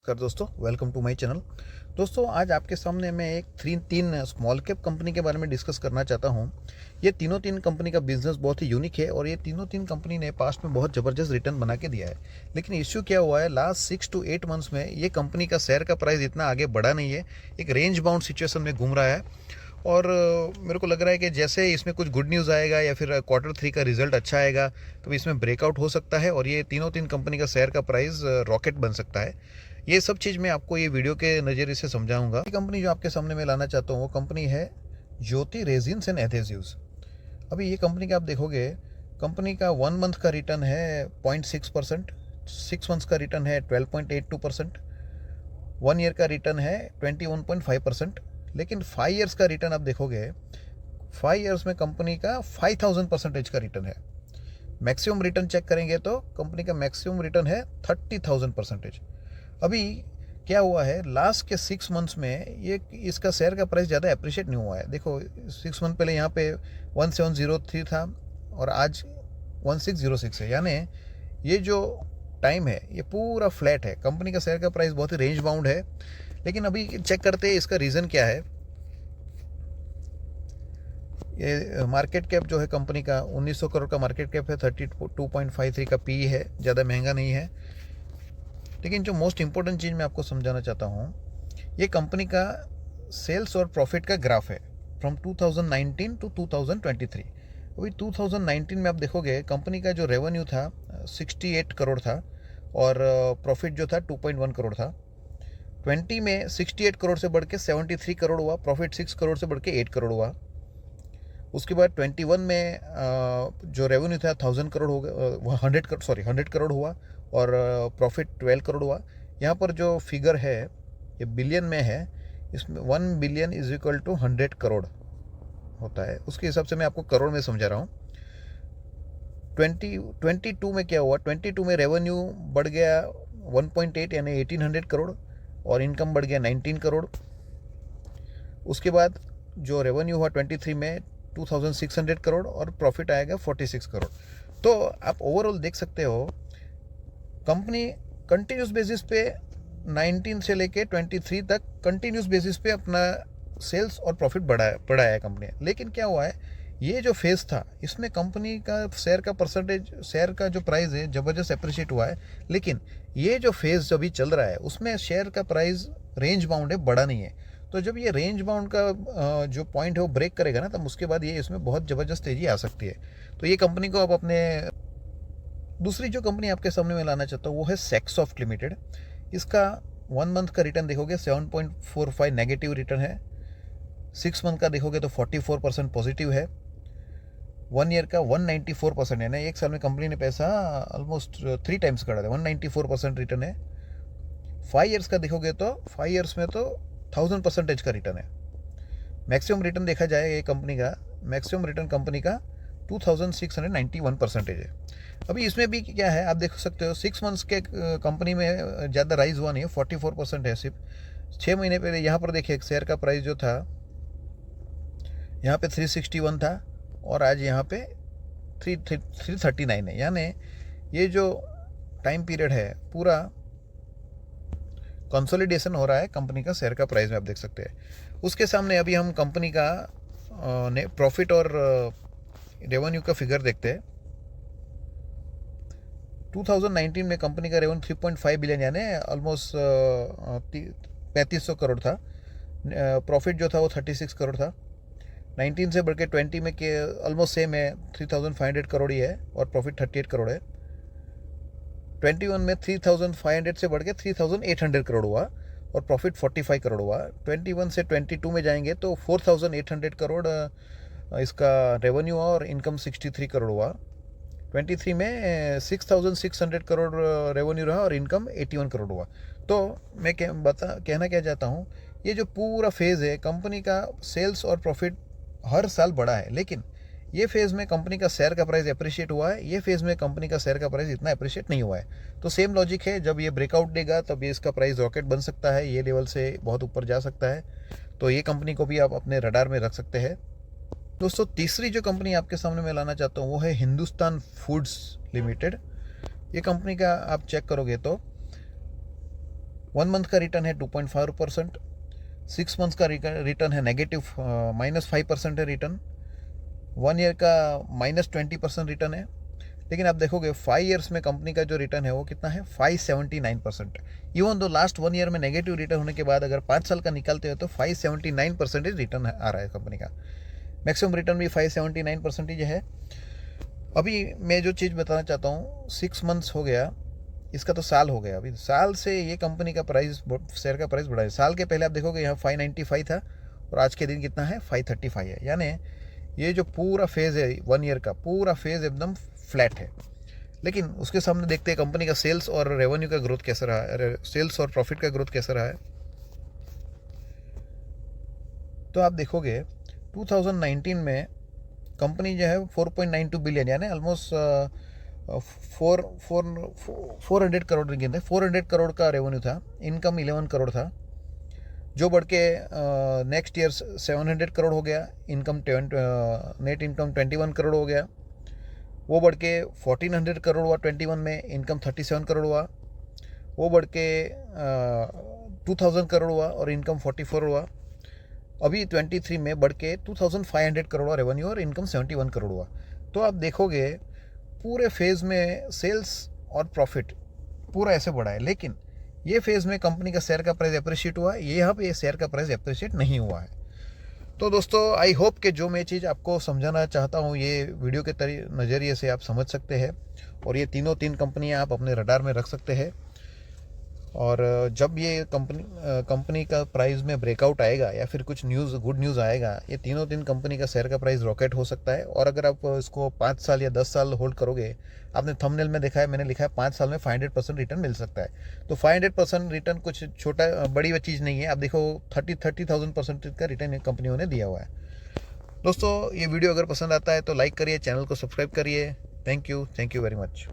कर दोस्तों, welcome to my channel. दोस्तों, आज आपके सामने मैं एक तीन स्मॉल कैप कंपनी के बारे में डिस्कस करना चाहता हूं। ये तीन कंपनी का बिजनेस बहुत ही यूनिक है और ये तीन कंपनी ने पास्ट में बहुत ज़बरदस्त रिटर्न बना के दिया है। लेकिन इश्यू क्या हुआ है, लास्ट 6 to 8 मंथ्स में ये कंपनी का शेयर का प्राइस इतना आगे बढ़ा नहीं है, एक रेंज बाउंड सिचुएशन में घूम रहा है। और मेरे को लग रहा है कि जैसे इसमें कुछ गुड न्यूज़ आएगा या फिर Q3 का रिजल्ट अच्छा आएगा तो इसमें ब्रेकआउट हो सकता है और ये तीन कंपनी का शेयर का प्राइस रॉकेट बन सकता है। ये सब चीज़ मैं आपको ये वीडियो के नज़रिए से समझाऊंगा। ये कंपनी जो आपके सामने मैं लाना चाहता हूँ वो कंपनी है ज्योति रेजिन्स एंड एडहेसिव्स। अभी ये कंपनी का आप देखोगे, कंपनी का 1 मंथ का रिटर्न है 0.6%, 6 मंथ्स का रिटर्न है 12.82%, 1 ईयर का रिटर्न है 21.5%। लेकिन 5 ईयर्स का रिटर्न आप देखोगे, 5 ईयर्स में कंपनी का 5000% का रिटर्न है। मैक्सिमम रिटर्न चेक करेंगे तो कंपनी का मैक्सिमम रिटर्न है 30,000%। अभी क्या हुआ है, लास्ट के 6 मंथ्स में ये इसका शेयर का प्राइस ज़्यादा अप्रिशिएट नहीं हुआ है। देखो, 6 मंथ पहले यहाँ पे 1703 था और आज 1606 है, यानी ये जो टाइम है ये पूरा फ्लैट है। कंपनी का शेयर का प्राइस बहुत ही रेंज बाउंड है। लेकिन अभी चेक करते हैं इसका रीज़न क्या है। ये मार्केट कैप जो है कंपनी का 1900 करोड़ का मार्केट कैप है, 32.53 का पी है, ज़्यादा महंगा नहीं है। लेकिन जो मोस्ट इम्पोर्टेंट चीज़ मैं आपको समझाना चाहता हूँ, ये कंपनी का सेल्स और प्रॉफिट का ग्राफ है फ्रॉम 2019 to 2023। अभी 2019 में आप देखोगे कंपनी का जो रेवेन्यू था 68 करोड़ था और प्रॉफिट जो था 2.1 करोड़ था। 20 में 68 करोड़ से बढ़ के 73 करोड़ हुआ, प्रॉफिट 6 करोड़ से बढ़ के 8 करोड़ हुआ। उसके बाद 21 में जो रेवेन्यू था 1000 करोड़ हो गया, 100 करोड़ हुआ और प्रॉफिट 12 करोड़ हुआ। यहाँ पर जो फिगर है ये बिलियन में है, इसमें 1 billion is equal to 100 crore होता है। उसके हिसाब से मैं आपको करोड़ में समझा रहा हूँ। 22 में क्या हुआ, 22 में रेवेन्यू बढ़ गया 1.8 यानी 1800 करोड़ और इनकम बढ़ गया 19 करोड़। उसके बाद जो रेवेन्यू हुआ 23 में 2600 करोड़ और प्रॉफिट आएगा 46 करोड़। तो आप ओवरऑल देख सकते हो कंपनी कंटिन्यूस बेसिस पे 19 से लेके 23 तक कंटिन्यूस बेसिस पे अपना सेल्स और प्रॉफिट बढ़ाया है कंपनी। लेकिन क्या हुआ है, ये जो फेज था इसमें कंपनी का शेयर का परसेंटेज, शेयर का जो प्राइस है ज़बरदस्त अप्रिशिएट हुआ है। लेकिन ये जो फेज अभी चल रहा है उसमें शेयर का प्राइस रेंज बाउंड है, बढ़ा नहीं है। तो जब ये रेंज बाउंड का जो पॉइंट है वो ब्रेक करेगा ना, तब उसके बाद ये इसमें बहुत ज़बरदस्त तेज़ी आ सकती है। तो ये कंपनी को आप अपने दूसरी जो कंपनी आपके सामने मैं लाना चाहता हूँ वो है सेक्सॉफ्ट लिमिटेड। इसका 1 मंथ का रिटर्न देखोगे 7.45 नेगेटिव रिटर्न है, 6 मंथ का देखोगे तो 44% पॉजिटिव है, 1 ईयर का 194% है ना। एक साल में कंपनी ने पैसा ऑलमोस्ट 3 टाइम्स करा था, 194% रिटर्न है। 5 ईयर्स का देखोगे तो 5 ईयर्स में तो 1000% का रिटर्न है। मैक्सिमम रिटर्न देखा जाए ये कंपनी का, मैक्सिमम रिटर्न कंपनी का 2691% है। अभी इसमें भी क्या है आप देख सकते हो, 6 मंथ्स के कंपनी में ज़्यादा राइज हुआ नहीं है, 44% है सिर्फ। 6 महीने पहले यहाँ पर देखिए शेयर का प्राइस जो था यहाँ पे 361 था और आज यहाँ पे 339 है। यानी ये जो टाइम पीरियड है पूरा कंसोलिडेशन हो रहा है कंपनी का शेयर का प्राइस में, आप देख सकते हैं। उसके सामने अभी हम कंपनी का प्रॉफिट और रेवेन्यू का फिगर देखते हैं। 2019 में कंपनी का रेवेन्यू 3.5 बिलियन यानी ऑलमोस्ट 3500 करोड़ था। प्रॉफिट जो था वो 36 करोड़ था। 19 से बढ़ के 20 में के ऑलमोस्ट सेम है, 3500 करोड़ ही है और प्रॉफिट 38 करोड़ है। 21 में 3500 से बढ़ के 3800 करोड़ हुआ और प्रॉफिट 45 करोड़ हुआ। 21 से 22 में जाएंगे तो 4800 करोड़ इसका रेवेन्यू हुआ और इनकम 63 करोड़ हुआ। 23 में 6600 करोड़ रेवेन्यू रहा और इनकम 81 करोड़ हुआ। तो मैं कहना क्या चाहता हूँ, ये जो पूरा फेज़ है कंपनी का सेल्स और प्रॉफिट हर साल बढ़ा है। लेकिन ये फेज़ में कंपनी का शेयर का प्राइस अप्रिशिएट हुआ है, ये फेज़ में कंपनी का शेयर का प्राइस इतना अप्रिशिएट नहीं हुआ है। तो सेम लॉजिक है, जब ये ब्रेकआउट देगा तब ये इसका प्राइस रॉकेट बन सकता है, ये लेवल से बहुत ऊपर जा सकता है। तो ये कंपनी को भी आप अपने रडार में रख सकते हैं। दोस्तों, तीसरी जो कंपनी आपके सामने मैं लाना चाहता हूँ वो है हिंदुस्तान फूड्स लिमिटेड। ये कंपनी का आप चेक करोगे तो 1 मंथ का रिटर्न है 2.5%, 6 मंथ्स का रिटर्न है नेगेटिव -5% है रिटर्न, 1 ईयर का -20% रिटर्न है। लेकिन आप देखोगे 5 ईयर्स में कंपनी का जो रिटर्न है वो कितना है 579%। इवन दो लास्ट 1 ईयर में नेगेटिव रिटर्न होने के बाद अगर 5 साल का निकालते हो तो 579% रिटर्न आ रहा है कंपनी का। मैक्सिमम रिटर्न भी 579% है। अभी मैं जो चीज़ बताना चाहता हूँ, 6 मंथ्स हो गया, इसका तो साल हो गया। अभी साल से ये कंपनी का प्राइस, शेयर का प्राइस बढ़ा है। साल के पहले आप देखोगे यहाँ 595 था और आज के दिन कितना है 535 है। यानी ये जो पूरा फेज़ है 1 ईयर का, पूरा फेज़ एकदम फ्लैट है। लेकिन उसके सामने देखते हैं कंपनी का सेल्स और रेवेन्यू का ग्रोथ कैसा रहा है, सेल्स और प्रॉफिट का ग्रोथ कैसा रहा है। तो आप देखोगे 2019 में कंपनी जो है 4.92 बिलियन यानी ऑलमोस्ट 400 करोड़ गिनते, 400 करोड़ का रेवेन्यू था। इनकम 11 करोड़ था, जो बढ़ के नेक्स्ट ईयर 700 करोड़ हो गया। इनकम नेट इनकम 21 करोड़ हो गया। वो बढ़ के 1400 करोड़ हुआ 21 में। इनकम 37 करोड़ हुआ। वो बढ़ के 2000 करोड़ हुआ और इनकम 44 हुआ। अभी 23 में बढ़ के 2500 करोड़ हुआ रेवेन्यू और इनकम 71 करोड़ हुआ। तो आप देखोगे पूरे फेज़ में सेल्स और प्रॉफिट पूरा ऐसे बढ़ा है। लेकिन ये फेज़ में कंपनी का शेयर का प्राइस अप्रिशिएट हुआ, यहाँ पे ये शेयर का प्राइस अप्रिशिएट नहीं हुआ है। तो दोस्तों आई होप कि जो मैं चीज़ आपको समझाना चाहता हूँ ये वीडियो के नज़रिए से आप समझ सकते हैं और ये तीन कंपनियाँ आप अपने रडार में रख सकते हैं। और जब ये कंपनी का प्राइस में ब्रेकआउट आएगा या फिर कुछ गुड न्यूज़ आएगा, ये तीन कंपनी का शेयर का प्राइस रॉकेट हो सकता है। और अगर आप इसको 5 साल या 10 साल होल्ड करोगे, आपने थंबनेल में देखा है, मैंने लिखा है 5 साल में 500% रिटर्न मिल सकता है। तो 500% रिटर्न कुछ बड़ी चीज़ नहीं है। आप देखो 30,000% का रिटर्न कंपनियों ने दिया हुआ है। दोस्तों ये वीडियो अगर पसंद आता है तो लाइक करिए, चैनल को सब्सक्राइब करिए। Thank you very much.